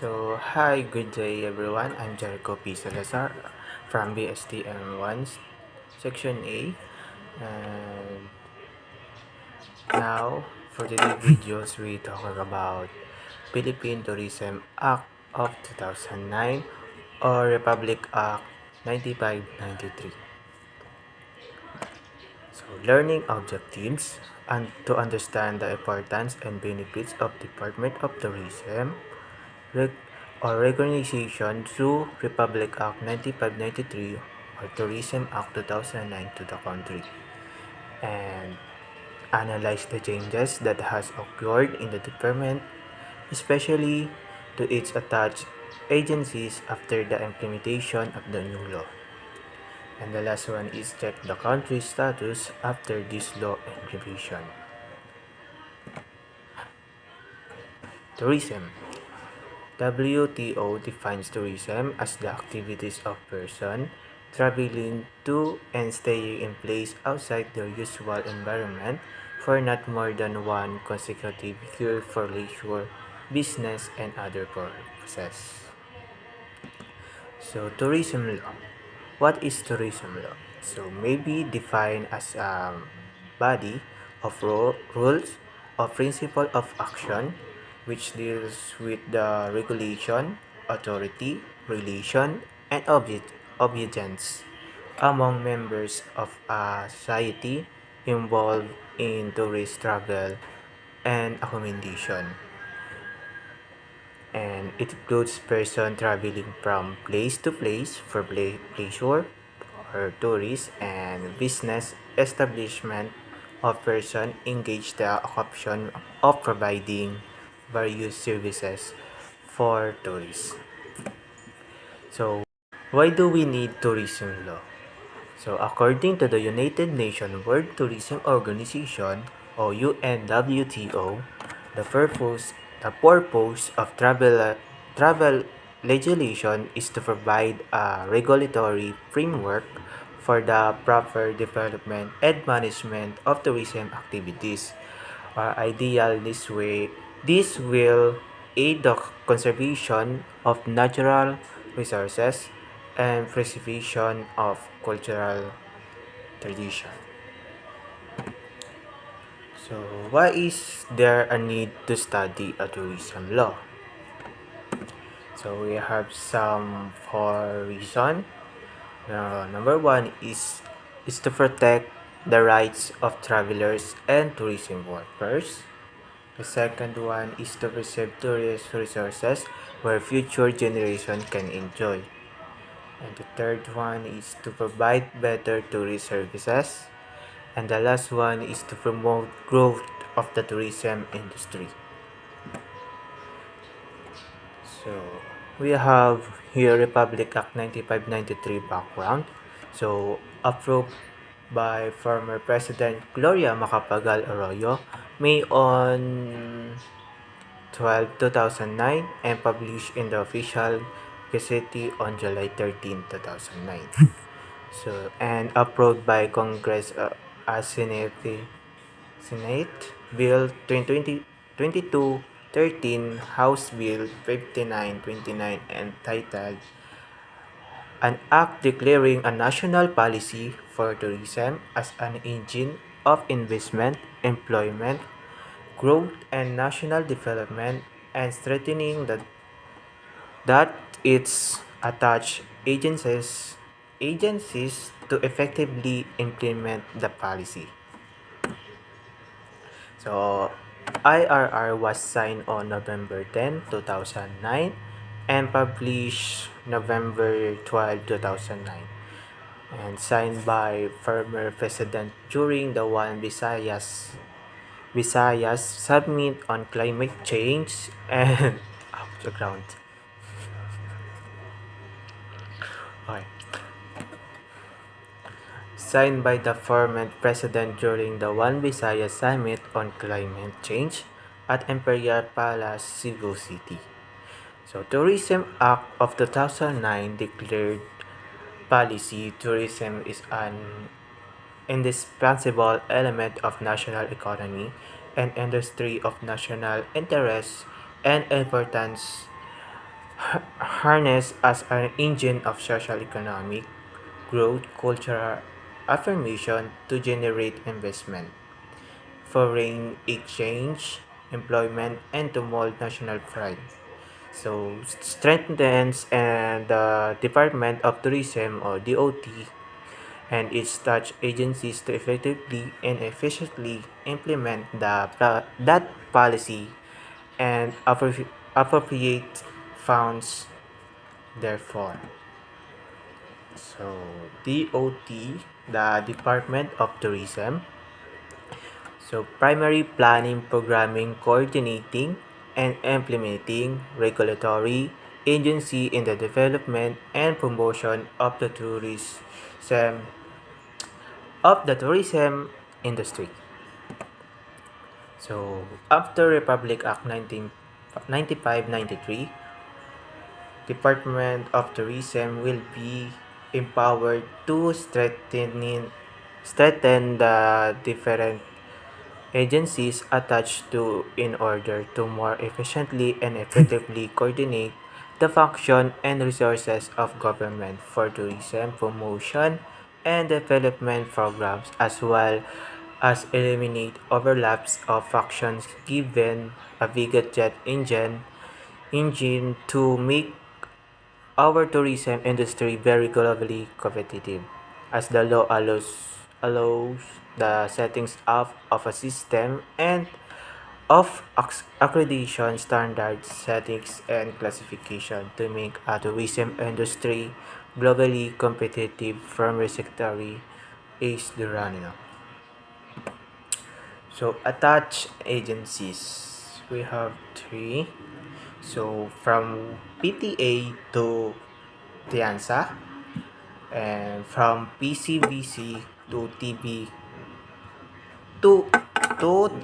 Hi, good day everyone. I'm Jericho P. Salazar from BSTM1 Section A. And now, for today's videos, we talking about Philippine Tourism Act of 2009 or Republic Act 9593. Learning objectives and to understand the importance and benefits of Department of Tourism reg- or recognition through Republic Act 9593 or Tourism Act 2009 to the country, and analyze the changes that has occurred in the department, especially to its attached agencies after the implementation of the new law. And the last one is check the country's status after this law implementation. Tourism. WTO defines tourism as the activities of persons traveling to and staying in place outside their usual environment for not more than one consecutive year for leisure, business, and other purposes. Tourism law. What is tourism law? Maybe defined as a body of rules or principle of action which deals with the regulation, authority, relation, and obedience among members of a society involved in tourist travel and accommodation, and it includes person traveling from place to place for pleasure or tourist and business establishment of person engaged the option of providing various services for tourists. So why do we need tourism law? According to the United Nations World Tourism Organization or UNWTO, the purpose the purpose of travel legislation is to provide a regulatory framework for the proper development and management of tourism activities. Ideal this way, this will aid the conservation of natural resources and preservation of cultural tradition. So, why is there a need to study a tourism law? We have some four reasons. Number one is to protect the rights of travelers and tourism workers. The second one is to preserve tourist resources where future generations can enjoy. And the third one is to provide better tourist services. And the last one is to promote growth of the tourism industry. So, we have here Republic Act 9593 background. Approved by former President Gloria Macapagal Arroyo, May on 12, 2009, and published in the official Gazette on July 13, 2009. And approved by Congress as Senate Bill 2213, House Bill 5929, entitled An Act Declaring a National Policy for Tourism as an Engine of Investment, Employment, Growth, and National Development, and strengthening that its attached agencies to effectively implement the policy. So, IRR was signed on November 10, 2009 and published November 12, 2009, and signed by former President during the One Visayas Summit on Climate Change and off the ground. Okay. Signed by the former President during the One Visayas Summit on Climate Change at Imperial Palace, Cebu City. Tourism Act of 2009 declared policy tourism is an indispensable element of national economy and industry of national interest and importance harnessed as an engine of social economic growth, cultural affirmation to generate investment, foreign exchange, employment, and to mold national pride. So, strengthens and the Department of Tourism or DOT and its touch agencies to effectively and efficiently implement that policy and appropriate funds therefore. So, DOT, the Department of Tourism, so primary planning, programming, coordinating, and implementing regulatory agency in the development and promotion of the tourism industry. So after Republic Act 1995-93, Department of Tourism will be empowered to strengthen the different agencies attached to in order to more efficiently and effectively coordinate the function and resources of government for tourism promotion and development programs as well as eliminate overlaps of functions given a bigger jet engine to make our tourism industry very globally competitive as the law allows the settings up of a system and of accreditation standards, settings, and classification to make a tourism industry globally competitive from Secretary Ace Duranino. So, attached agencies, we have three. So, from PTA to TIANSA, and from PCVC to TB to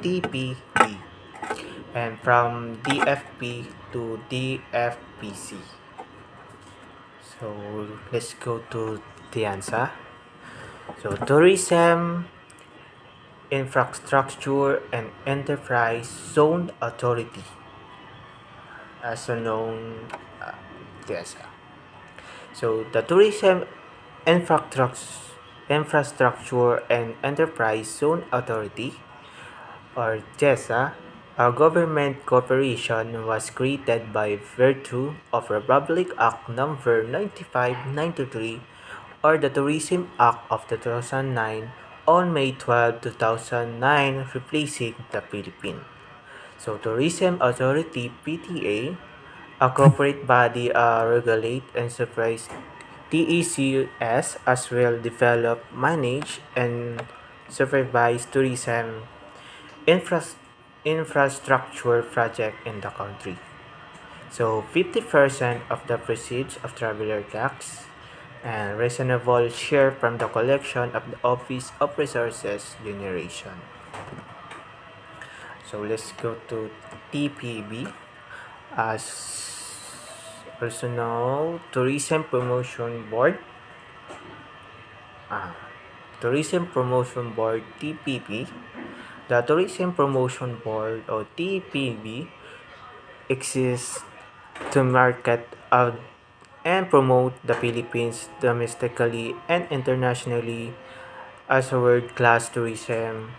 TPB, and from DFP to DFPC. So let's go to TIANSA. So Tourism Infrastructure and Enterprise Zone Authority, also known TIANSA. So the Tourism Infrastructure and Enterprise Zone Authority, or TESA, a government corporation, was created by virtue of Republic Act No. 9593 or the Tourism Act of 2009 on May 12, 2009, replacing the Philippines. So Tourism Authority PTA, a corporate body regulate and supervise TECUS as well develop, manage, and supervise tourism infra- infrastructure project in the country. So 50% of the proceeds of traveler tax and reasonable share from the collection of the Office of Resources Generation. So let's go to TPB as also known Tourism Promotion Board. Ah, Tourism Promotion Board TPP. The Tourism Promotion Board or TPB exists to market out and promote the Philippines domestically and internationally as a world-class tourism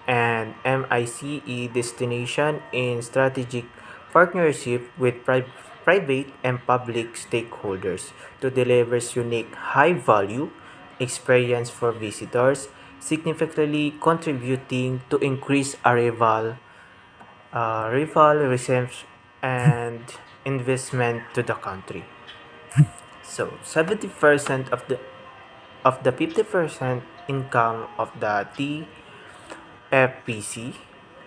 and MICE destination in strategic partnership with private and public stakeholders to deliver unique high-value experience for visitors, significantly contributing to increase arrival receipts and investment to the country. So 70% of the 50% income of the TFPC,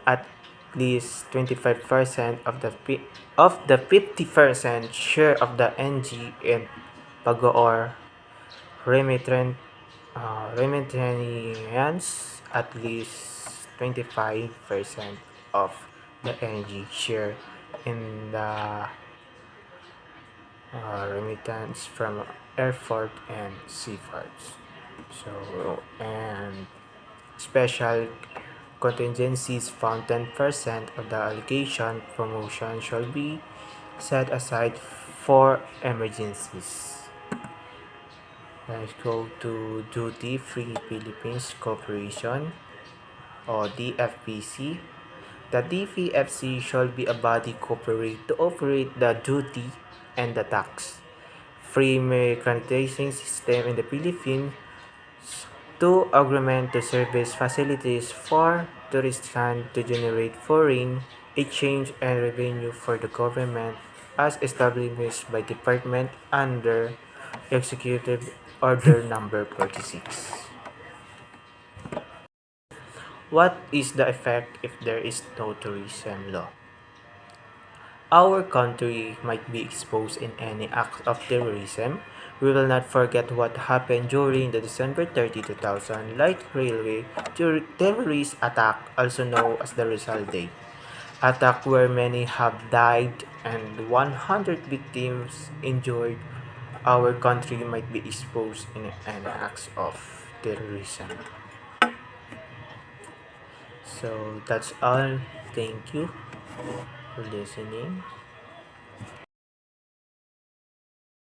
at least 25% of the 50% share of the NG and Pagoor remittance remittance at least 25% of the NG share in the remittance from airport and seaports. So, and special contingencies found 10% of the allocation promotion shall be set aside for emergencies. Let's go to Duty Free Philippines Corporation or DFPC. The DFPC shall be a body corporate to operate the duty and the tax free merchandising system in the Philippines to augment the service facilities for tourists and to generate foreign exchange and revenue for the government as established by department under Executive Order number 46. What is the effect if there is no tourism law? Our country might be exposed in any act of terrorism. We will not forget what happened during the December 30, 2000 light railway terrorist attack, also known as the Rizal Day. Attack where many have died and 100 victims injured. Our country might be exposed in any acts of terrorism. So that's all. Thank you for listening.